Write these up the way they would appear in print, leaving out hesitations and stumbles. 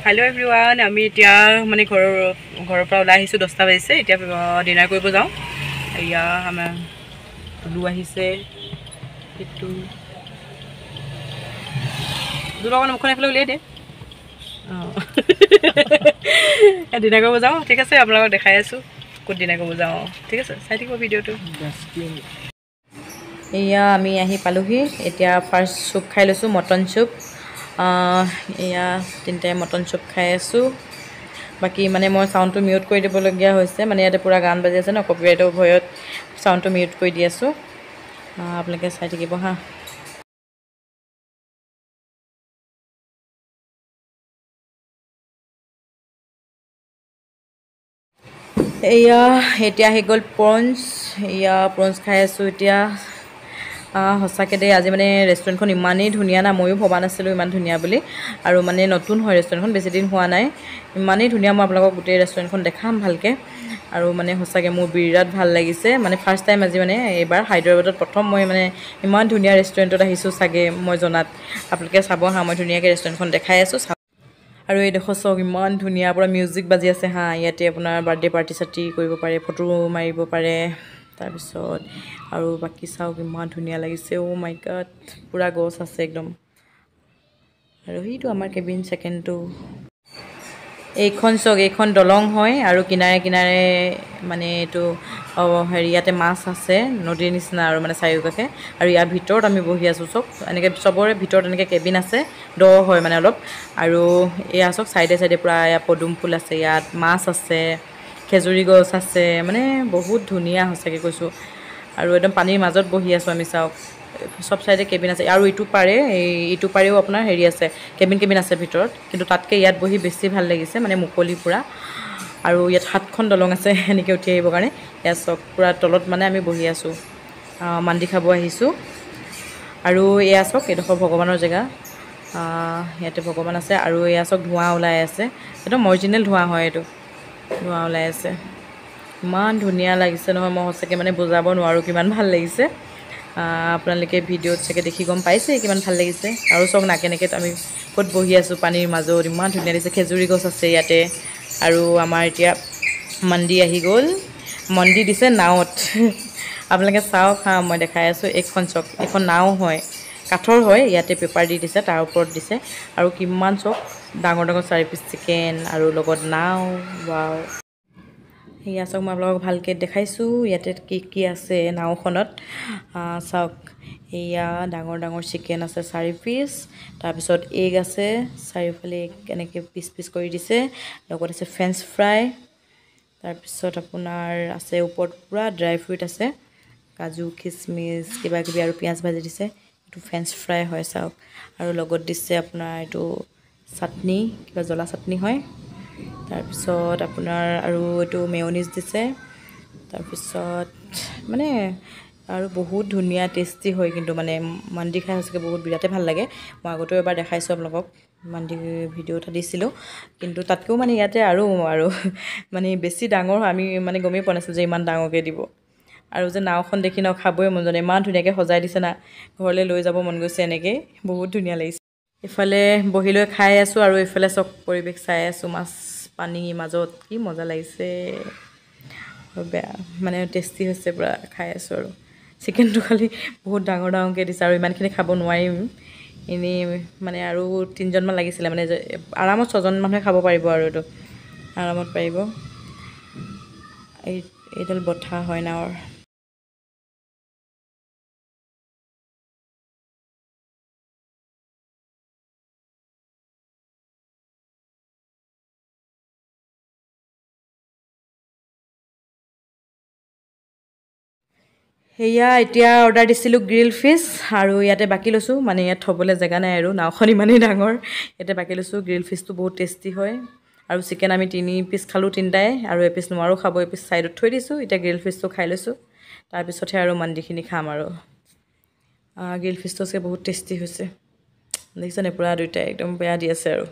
hello everyone आमी इतिया माने घर पर ओला आहिसु 10टा बाजिसे इतिया डिनार কৰিব যাও ইয়া हम लु আহিছে এটু দুলগন মুখনে ফলে উলিয়াই দে ডিনাৰ কৰিব যাও ঠিক আছে আপোনালোকক দেখাই আছো কোন ডিনাৰ কৰিব যাও ঠিক আছে চাই থাকিব ভিডিওটো ইয়া আমি আহি পালোহি এতিয়া ফাৰ্স্ট সুপ খাই লৈছো মটন সুপ या তিনটা মটন চুপ খাই আছো বাকি মানে মই সাউন্ডটো মিউট কৰি দিব লগিয়া হৈছে মানে ইয়াতে পুৰা গান বাজি আছে ন কপিৰাইটৰ ভয়ত সাউন্ডটো মিউট কৰি দি আছো আপোনালোকে চাই থাকিব হা এয়া এতিয়া হে গল প্ৰন্স খাই আছো এতিয়া হসাকে দে আজি মানে ৰেষ্টুৰেণ্টখন ইমানেই ধুনিয়া না ময়ো ভবা নাছিলো ইমান ধুনিয়া বুলি আৰু মানে নতুন হয় ৰেষ্টুৰেণ্টখন বেছি দিন হোৱা নাই ইমানেই ধুনিয়া মই আপোনালোকক গোটেই ৰেষ্টুৰেণ্টখন দেখাম ভালকে আৰু মানে হসাকে মোৰ বিৰাট ভাল লাগিছে মানে ফাৰ্স্ট টাইম আজি মানে এবাৰ হায়দৰাবাদত প্ৰথম মই মানে ইমান ধুনিয়া ৰেষ্টুৰেণ্টত আহিছো সাগে মই জনাত আপোনালোকে চাব হা মই ধুনিয়াকে ৰেষ্টুৰেণ্টখন দেখাই আছো আৰু এই দেখো সব ইমান ধুনিয়া পুৰা মিউজিক বাজি আছে হা ইয়াতে আপোনাৰ বাৰ্থডে পাৰ্টি সাটি কৰিব পাৰে ফটো মাৰিব পাৰে তাৰ পিছত আৰু বাকি চাও ইমান ধুনিয়া লাগিছে ও মাই গড পুৰা গছ আছে একদম আৰু হিটো আমাৰ কেবিন সেকেন্ডটো এইখন দলং হয় আৰু কিনাৰে কিনাৰে মানে এটো হেৰিয়াতে মাছ আছে নদীৰ নিচিনা আৰু মানে চাৰিওকাষে আৰু ইয়াৰ ভিতৰত আমি বহি আছো সব এনেকে সবৰে ভিতৰত এনেকে কেবিন আছে দ হয় মানে অলপ আৰু এয়া সব সাইডে সাইডে পুৰা ইয়া পদুম ফুল আছে ইয়াত মাছ আছে খেজুৰি গছ আছে মানে বহুত ধুনিয়া হসকে কৈছো আৰু একদম পানীৰ মাজত বহি আছো আমি চাও সব সাইডে কেবিন আছে আৰু ইটু পাৰেও আপোনাৰ হেৰি আছে কেবিন আছে ভিতৰত কিন্তু তাতকে ইয়াত বহি বেছি ভাল লাগিছে মানে মুকলি পুৰা আৰু ইয়াত হাতখন দলং আছে এনেকে উঠি আহিব কাৰণে ইয়া সব পুৰা তলত মানে আমি বহি আছো মান্দি খাব আহিছো আৰু এয়া সব এডোখৰ ভগৱানৰ জেগা ইয়াতে ভগৱান আছে আৰু এয়া সব ধোঁৱা ওলাই আছে একদম অৰিজিনেল ধোঁৱা হয় এটো ধোঁৱা ওলাই আছে ইমান ধুনিয়া লাগিছে নহয় মই হসকে মানে বুজাব নোৱাৰো কিমান ভাল লাগিছে আপোনালোকে ভিডিওত চাগে দেখি গম পাইছে কিমান ভাল লাগিছে আৰু সব নাকেনেকে আমি কত বহি আছো পানীৰ মাজত ইমান ধুনিয়া লাগিছে খেজুৰি গছ আছে ইয়াতে আৰু আমাৰ এতিয়া মন্দি আহি গল মন্দি দিছে nawot আপোনালোকে চাও হা মই দেখাই আছো এখন নাও হয় কাঠৰ হয় ইয়াতে পেপাৰ দি দিছে তাৰ ওপৰত দিছে আৰু কিমান সব ডাঙৰ ডাঙৰ চাৰি পিস চিকেন আৰু লগত নাও ওয়াও ইয়া সব মই আপোনালোকক ভালকে দেখাইছো ইয়াতে কি আছে নাওখনত চাওক ইয়া ডাঙৰ ডাঙৰ চিকেন আছে 4 পিস তাৰ পিছত এগ আছে চাৰিফালে এনেকে পিস কৰি দিছে লগত আছে ফ্ৰেঞ্চ ফ্ৰাই তাৰ পিছত আপোনাৰ আছে ওপৰত পুৰা ড্ৰাই ফ্ৰুট আছে কাজু কিচমিচ কিবা কিবি আৰু পিয়াজ ভাজি দিছে এটো ফ্ৰেঞ্চ ফ্ৰাই হয় চাওক আৰু লগত দিছে আপোনাৰ এটো চাটনি কিবা জ্বলা চাটনি হয় তাৰ পিছত আপোনাৰ আৰু এটো মেয়োনিজ দিছে তাৰ পিছত মানে আৰু বহুত ধুনিয়া টেস্টি হয় কিন্তু মানে মন্দি খাই হসকে বহুত বিৰাতে ভাল লাগে মই আগতে এবাৰ দেখাইছো আপোনালোকক মন্দি ভিডিও এটা দিছিলো কিন্তু তাতকেও মানে ইয়াতে আৰু মানে বেছি ডাঙৰ আমি মানে গমেই পোৱা নাছিল যে ইমান ডাঙৰকে দিব আৰু যে নাওখন দেখি নাও খাবই মন যায় ইমান ধুনিয়াকে সজাই দিছে না ঘৰলে লৈ যাব মন গৈছে এনেকে বহুত ধুনিয়া লাগিছে ইফালে বহিলৈ খাই আছো আৰু ইফালে সব পৰিবেশ চাই আছো মাছ পানী মাজত কি মজা লাগিছে মানে টেস্টি হৈছে পুৰা খাই আছো আৰু চিকেনটো খালি বহুত ডাঙৰকে দিছে আৰু ইমানখিনি খাব নোৱাৰিম ইনি মানে আৰু 3 জন মান লাগিছিল মানে আৰামত 6 জন মানুহে খাব পাৰিব আৰু এটো আৰামত পাৰিব এইডাল বঠা হয় নাওৰ হেয়া এতিয়া অৰ্ডাৰ দিছিলো গ্ৰিল ফিশ আৰু ইয়াতে বাকি লৈছো মানে ইয়াত থবলে জায়গা নাই আৰু নাওখন ইমানেই ডাঙৰ ইয়াতে বাকি লৈছো গ্ৰিল ফিশটো বহুত টেস্টি হয় আৰু চিকেন আমি 3 পিস খালো তিনটাই আৰু এপিস নোৱাৰো খাব এপিস সাইডত থৈ দিছো এতিয়া গ্ৰিল ফিশটো খাই লৈছো তাৰ পিছতহে আৰু মন্দিখিনি খাম আৰু গ্ৰিল ফিশটো বহুত টেস্টি হৈছে দেখিছনে পুৰা দুইটা একদম বেয়া দি আছে আৰু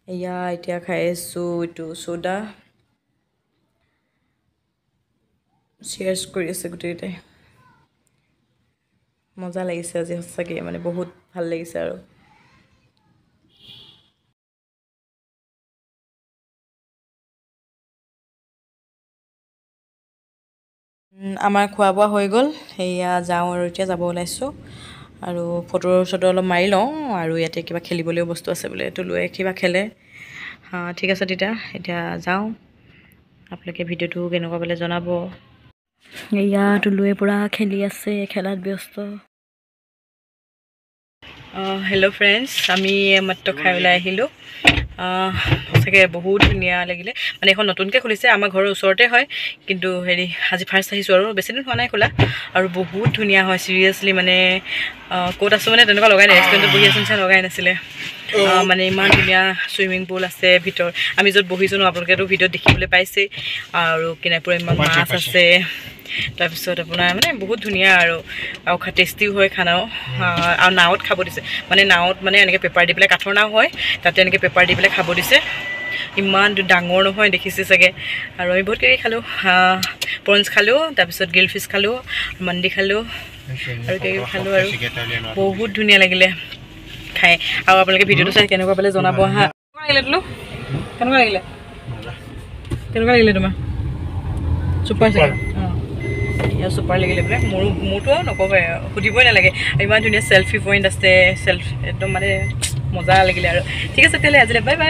এয়া এতিয়া খাই আছো ইটো সোডা शेयर्स কৰি আছে গুটেইটাই মজা লাগিছে আজি হসকে মানে বহুত ভাল লাগিছে আৰু আমাৰ খোৱা বোৱা হৈ গ'ল সেয়া যাওঁ আৰু এতিয়া যাব ওলাইছোঁ আৰু ফটো চটো অলপ মাৰি লওঁ আৰু ইয়াতে কিবা খেলিবলৈও বস্তু আছে বোলে এইটো লৈ কিবা খেলে ঠিক আছে তেতিয়া এতিয়া যাওঁ আপোনালোকে ভিডিঅ'টো কেনেকুৱা পালে জনাব এয়া টুলুৱে পূৰা খেলি আছে খেলাত ব্যস্ত হেল্ল' ফ্ৰেণ্ডছ আমি মাত্ৰ খাই ওলাই আহিলোঁ সঁচাকৈ বহুত ধুনীয়া লাগিলে মানে এখন নতুনকৈ খুলিছে আমাৰ ঘৰৰ ওচৰতে হয় কিন্তু হেৰি আজি ফাৰ্ষ্ট আহিছোঁ আৰু বেছিদিন হোৱা নাই খোলা আৰু বহুত ধুনীয়া হয় চিৰিয়াছলি মানে ক'ত আছোঁ মানে তেনেকুৱা লগাই নাই ৰেষ্টুৰেণ্টত বহি আছোঁ নিচিনা লগাই নাছিলে মানে ইমান ধুনীয়া চুইমিং পুল আছে ভিতৰত আমি য'ত বহিছোঁ ন আপোনালোকেতো ভিডিঅ'ত দেখিবলৈ পাইছেই আৰু কিনাৰপৰা ইমান মাছ আছে তাৰপিছত আপোনাৰ মানে বহুত ধুনীয়া আৰু টেষ্টিও হয় খানাও আৰু নাৱত খাব দিছে মানে নাৱত মানে এনেকৈ পেপাৰ দি পেলাই কাঠৰ নাও হয় তাতে এনেকৈ পেপাৰ দি পেলাই খাব দিছে ইমান ডাঙৰ নহয় দেখিছে চাগে আৰু আমি বহুত কিবি খালোঁ প্ৰনছ খালোঁ তাৰপিছত গ্ৰিল ফিছ খালোঁ মন্দি খালোঁ আৰু কিবি খালোঁ আৰু বহুত ধুনীয়া লাগিলে খাই আৰু আপোনালোকে ভিডিঅ'টো চাই কেনেকুৱা পালে জনাব হা কেনেকুৱা লাগিলে কেনেকুৱা লাগিলে তোমাৰ চুপাৰ চাগে ইয়াৰ চুপাৰ লাগিলে বোলে মোৰতো নক'বাই সুধিবই নালাগে ইমান ধুনীয়া চেল্ফি পইণ্ট আছে একদম মানে মজা লাগিলে আৰু ঠিক আছে তেতিয়াহ'লে আজিলৈ বাই বাই